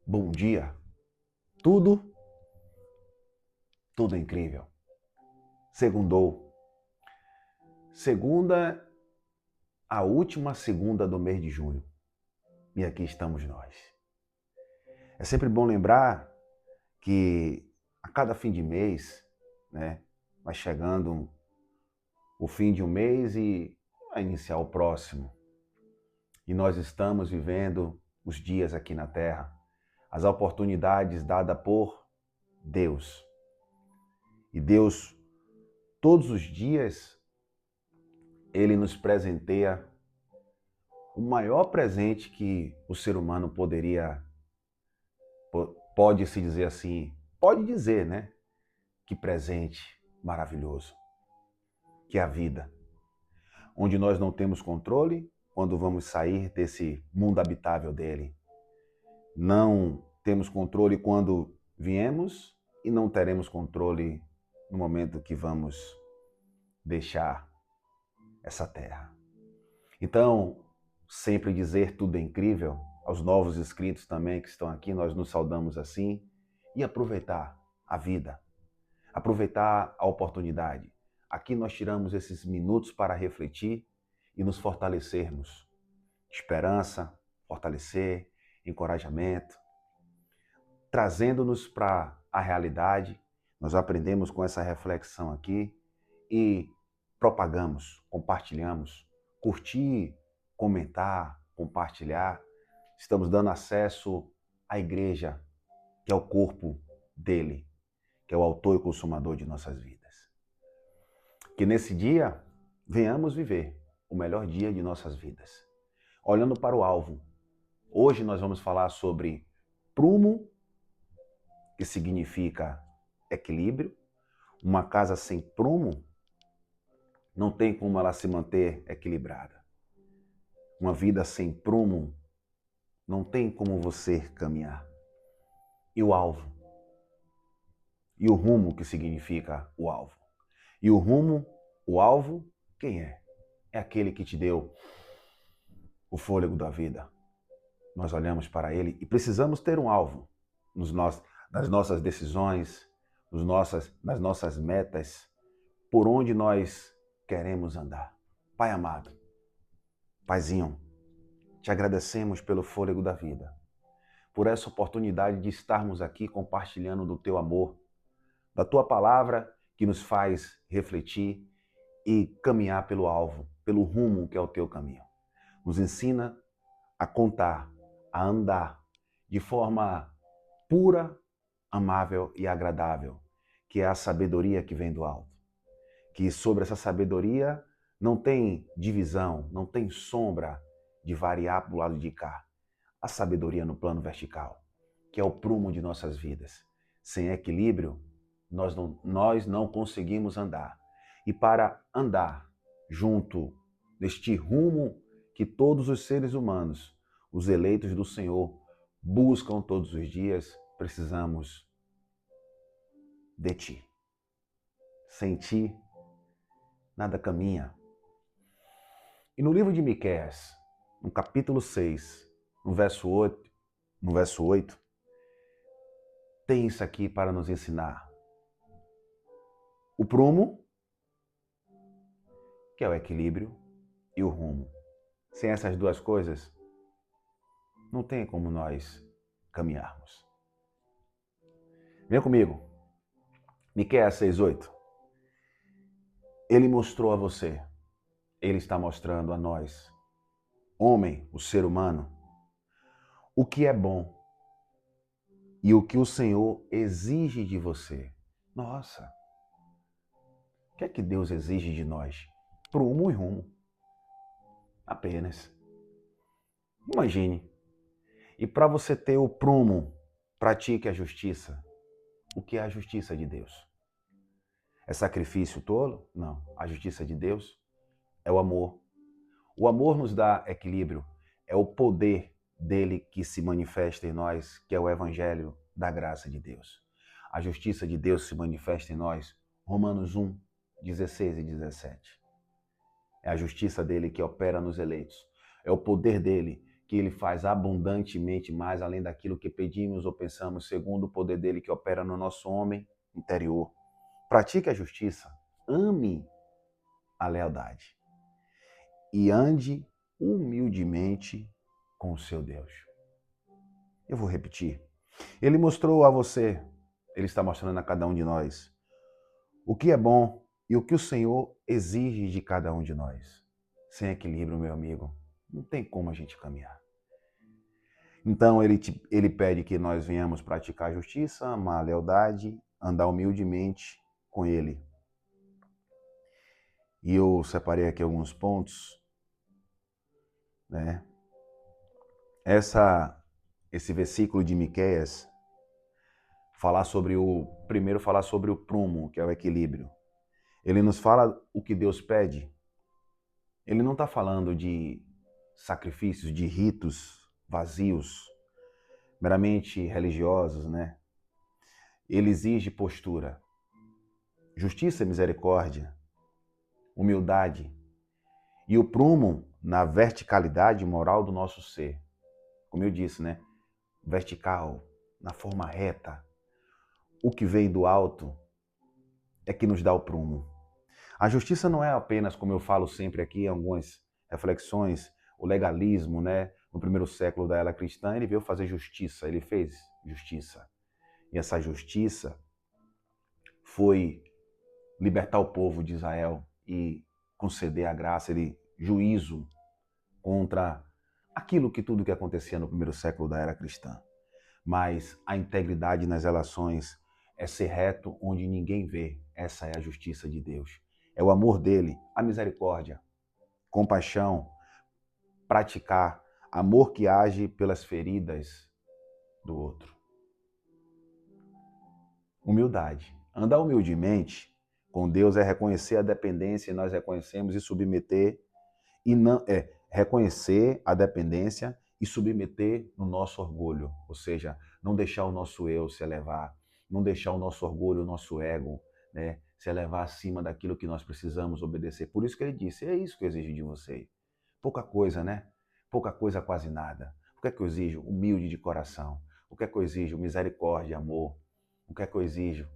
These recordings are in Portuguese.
Bom dia. Tudo, tudo é incrível. Segundou. Segunda, a última segunda do mês de junho. E aqui estamos nós. É sempre bom lembrar que a cada fim de mês, né, vai chegando o fim de um mês e vai iniciar o próximo. E nós estamos vivendo os dias aqui na Terra, as oportunidades dadas por Deus. E Deus, todos os dias, Ele nos presenteia o maior presente que o ser humano pode se dizer assim, pode dizer, né? Que presente maravilhoso, que é a vida. Onde nós não temos controle quando vamos sair desse mundo habitável dele. Não temos controle quando viemos e não teremos controle no momento que vamos deixar essa terra. Então, sempre dizer tudo é incrível, aos novos inscritos também que estão aqui, nós nos saudamos assim, e aproveitar a vida, aproveitar a oportunidade. Aqui nós tiramos esses minutos para refletir e nos fortalecermos. Esperança, fortalecer, encorajamento, trazendo-nos para a realidade. Nós aprendemos com essa reflexão aqui e propagamos, compartilhamos, curtir, comentar, compartilhar. Estamos dando acesso à igreja, que é o corpo dele, que é o autor e consumador de nossas vidas. Que nesse dia venhamos viver o melhor dia de nossas vidas. Olhando para o alvo, hoje nós vamos falar sobre prumo, que significa equilíbrio. Uma casa sem prumo não tem como ela se manter equilibrada. Uma vida sem prumo não tem como você caminhar. E o alvo? E o rumo, que significa o alvo? E o rumo, o alvo, quem é? É aquele que te deu o fôlego da vida. Nós olhamos para ele e precisamos ter um alvo nas nossas decisões, nas nossas metas, por onde nós queremos andar. Pai amado, Paizinho, te agradecemos pelo fôlego da vida, por essa oportunidade de estarmos aqui compartilhando do teu amor, da tua palavra que nos faz refletir e caminhar pelo alvo, pelo rumo que é o teu caminho. Nos ensina a contar, a andar de forma pura, amável e agradável, que é a sabedoria que vem do alto. Que sobre essa sabedoria não tem divisão, não tem sombra de variar para o lado de cá. A sabedoria no plano vertical, que é o prumo de nossas vidas. Sem equilíbrio, nós não conseguimos andar. E para andar junto deste rumo que todos os seres humanos, os eleitos do Senhor, buscam todos os dias, precisamos de ti. Sem ti, nada caminha. E no livro de Miqueias, no capítulo 6, no verso 8, tem isso aqui para nos ensinar. O prumo, que é o equilíbrio, e o rumo. Sem essas duas coisas, não tem como nós caminharmos. Vem comigo. Miqueias 6:8. Ele mostrou a você, ele está mostrando a nós, homem, o ser humano, o que é bom e o que o Senhor exige de você. Nossa, o que é que Deus exige de nós? Prumo e rumo. Apenas. Imagine. E para você ter o prumo, pratique a justiça. O que é a justiça de Deus? É sacrifício tolo? Não. A justiça de Deus é o amor. O amor nos dá equilíbrio. É o poder dele que se manifesta em nós, que é o evangelho da graça de Deus. A justiça de Deus se manifesta em nós. Romanos 1, 16 e 17. É a justiça dele que opera nos eleitos. É o poder dele que Ele faz abundantemente mais além daquilo que pedimos ou pensamos, segundo o poder dele que opera no nosso homem interior. Pratique a justiça, ame a lealdade e ande humildemente com o seu Deus. Eu vou repetir. Ele mostrou a você, ele está mostrando a cada um de nós, o que é bom e o que o Senhor exige de cada um de nós. Sem equilíbrio, meu amigo, não tem como a gente caminhar. Então ele pede que nós venhamos praticar a justiça, amar a lealdade, andar humildemente com ele. E eu separei aqui alguns pontos, né? Esse versículo de Miqueias primeiro falar sobre o prumo, que é o equilíbrio. Ele nos fala o que Deus pede. Ele não está falando de sacrifícios, de ritos vazios, meramente religiosos, né? Ele exige postura, justiça e misericórdia, humildade e o prumo na verticalidade moral do nosso ser. Como eu disse, né? Vertical, na forma reta. O que vem do alto é que nos dá o prumo. A justiça não é apenas, como eu falo sempre aqui em algumas reflexões, o legalismo, né? No primeiro século da era cristã, ele veio fazer justiça, ele fez justiça. E essa justiça foi libertar o povo de Israel e conceder a graça, juízo contra tudo que acontecia no primeiro século da era cristã. Mas a integridade nas relações é ser reto onde ninguém vê. Essa é a justiça de Deus. É o amor dele, a misericórdia, compaixão, praticar, amor que age pelas feridas do outro. Humildade. Andar humildemente com Deus é reconhecer a dependência e nós reconhecemos e submeter e não reconhecer a dependência e submeter no nosso orgulho, ou seja, não deixar o nosso eu se elevar, não deixar o nosso orgulho, o nosso ego, né, se elevar acima daquilo que nós precisamos obedecer. Por isso que ele disse, é isso que eu exijo de você. Pouca coisa, né? Pouca coisa, quase nada. O que é que eu exijo? Humilde de coração. O que é que eu exijo? Misericórdia, amor. O que é que eu exijo?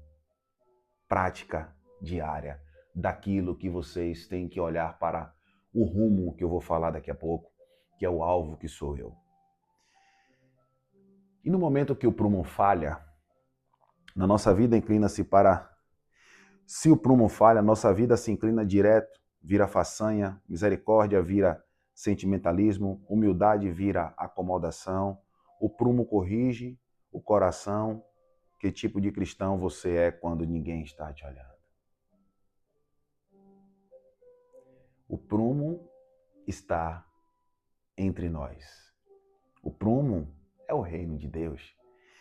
Prática diária daquilo que vocês têm que olhar para o rumo que eu vou falar daqui a pouco, que é o alvo que sou eu. E no momento que o prumo falha, na nossa vida inclina-se para... Se o prumo falha, nossa vida se inclina direto, vira façanha, misericórdia vira sentimentalismo, humildade vira acomodação, o prumo corrige o coração. Que tipo de cristão você é quando ninguém está te olhando? O prumo está entre nós. O prumo é o reino de Deus.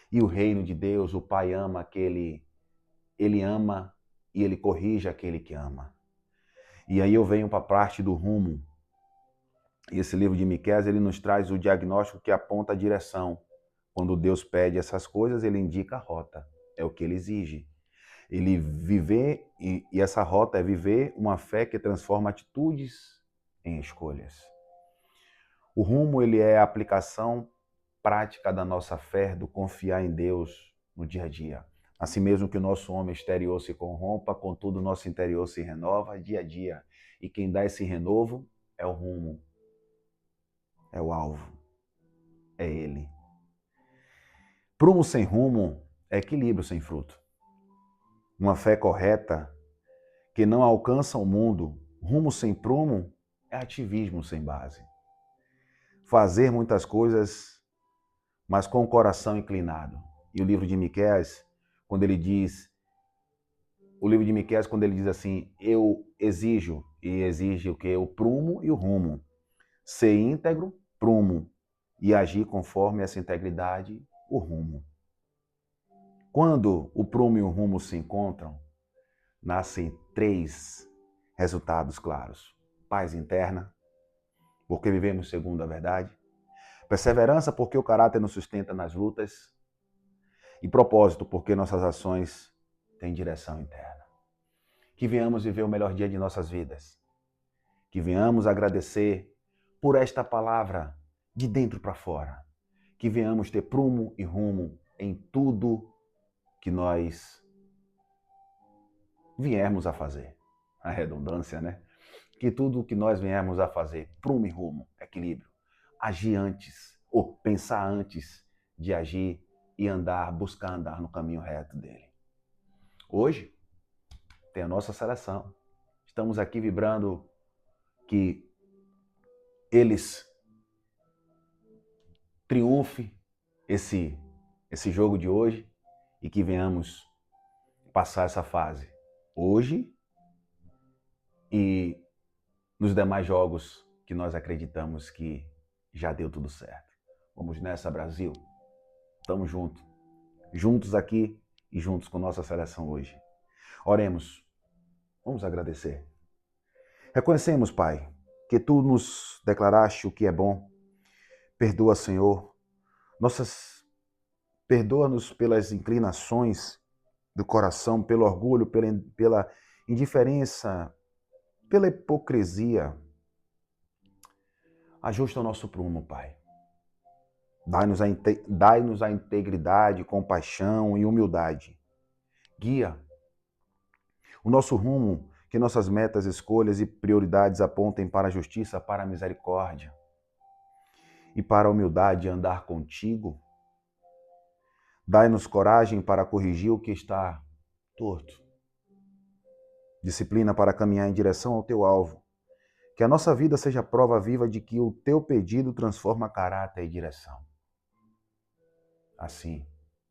E o reino de Deus, o Pai ama ele ama e ele corrige aquele que ama. E aí eu venho para a parte do rumo. E esse livro de Miqueias, ele nos traz o diagnóstico que aponta a direção. Quando Deus pede essas coisas, ele indica a rota. É o que ele exige. Ele viver, e essa rota é viver uma fé que transforma atitudes em escolhas. O rumo, ele é a aplicação prática da nossa fé, do confiar em Deus no dia a dia. Assim mesmo que o nosso homem exterior se corrompa, contudo o nosso interior se renova dia a dia. E quem dá esse renovo é o rumo, é o alvo, é ele. Prumo sem rumo é equilíbrio sem fruto. Uma fé correta que não alcança o mundo, rumo sem prumo, é ativismo sem base. Fazer muitas coisas, mas com o coração inclinado. E o livro de Miqueias, quando ele diz assim, eu exijo, e exige o quê? O prumo e o rumo. Ser íntegro, prumo, e agir conforme essa integridade, o rumo. Quando o prumo e o rumo se encontram, nascem 3 resultados claros. Paz interna, porque vivemos segundo a verdade. Perseverança, porque o caráter nos sustenta nas lutas. E propósito, porque nossas ações têm direção interna. Que venhamos viver o melhor dia de nossas vidas. Que venhamos agradecer por esta palavra de dentro para fora. Que venhamos ter prumo e rumo em tudo que nós viermos a fazer. A redundância, né? Que tudo que nós viermos a fazer, prumo e rumo, equilíbrio. Agir antes, ou pensar antes de agir e buscar andar no caminho reto dele. Hoje, tem a nossa seleção. Estamos aqui vibrando que eles triunfem esse jogo de hoje e que venhamos passar essa fase hoje e nos demais jogos que nós acreditamos que já deu tudo certo. Vamos nessa, Brasil. Tamo junto. Juntos aqui e juntos com nossa seleção hoje. Oremos. Vamos agradecer. Reconhecemos, Pai, que Tu nos declaraste o que é bom. Perdoa, Senhor. Perdoa-nos pelas inclinações do coração, pelo orgulho, pela indiferença, pela hipocrisia. Ajusta o nosso prumo, Pai. Dai-nos a integridade, compaixão e humildade. Guia o nosso rumo, que nossas metas, escolhas e prioridades apontem para a justiça, para a misericórdia e para a humildade de andar contigo. Dai-nos coragem para corrigir o que está torto. Disciplina para caminhar em direção ao teu alvo. Que a nossa vida seja prova viva de que o teu pedido transforma caráter e direção. Assim,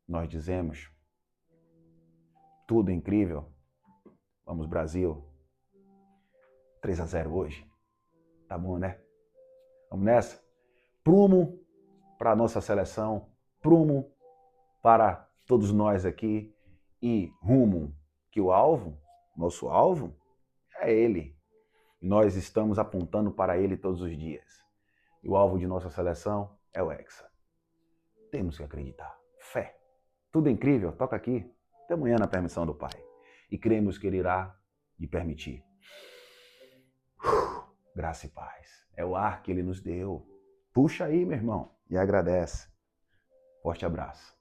nós dizemos, tudo incrível. Vamos, Brasil. 3-0 hoje. Tá bom, né? Vamos nessa? Prumo para a nossa seleção, prumo para todos nós aqui e rumo que o alvo, nosso alvo, é ele. Nós estamos apontando para ele todos os dias. E o alvo de nossa seleção é o Hexa. Temos que acreditar. Fé. Tudo incrível, toca aqui. Até amanhã na permissão do Pai. E cremos que Ele irá lhe permitir. Graça e paz. É o ar que Ele nos deu. Puxa aí, meu irmão, e agradece. Forte abraço.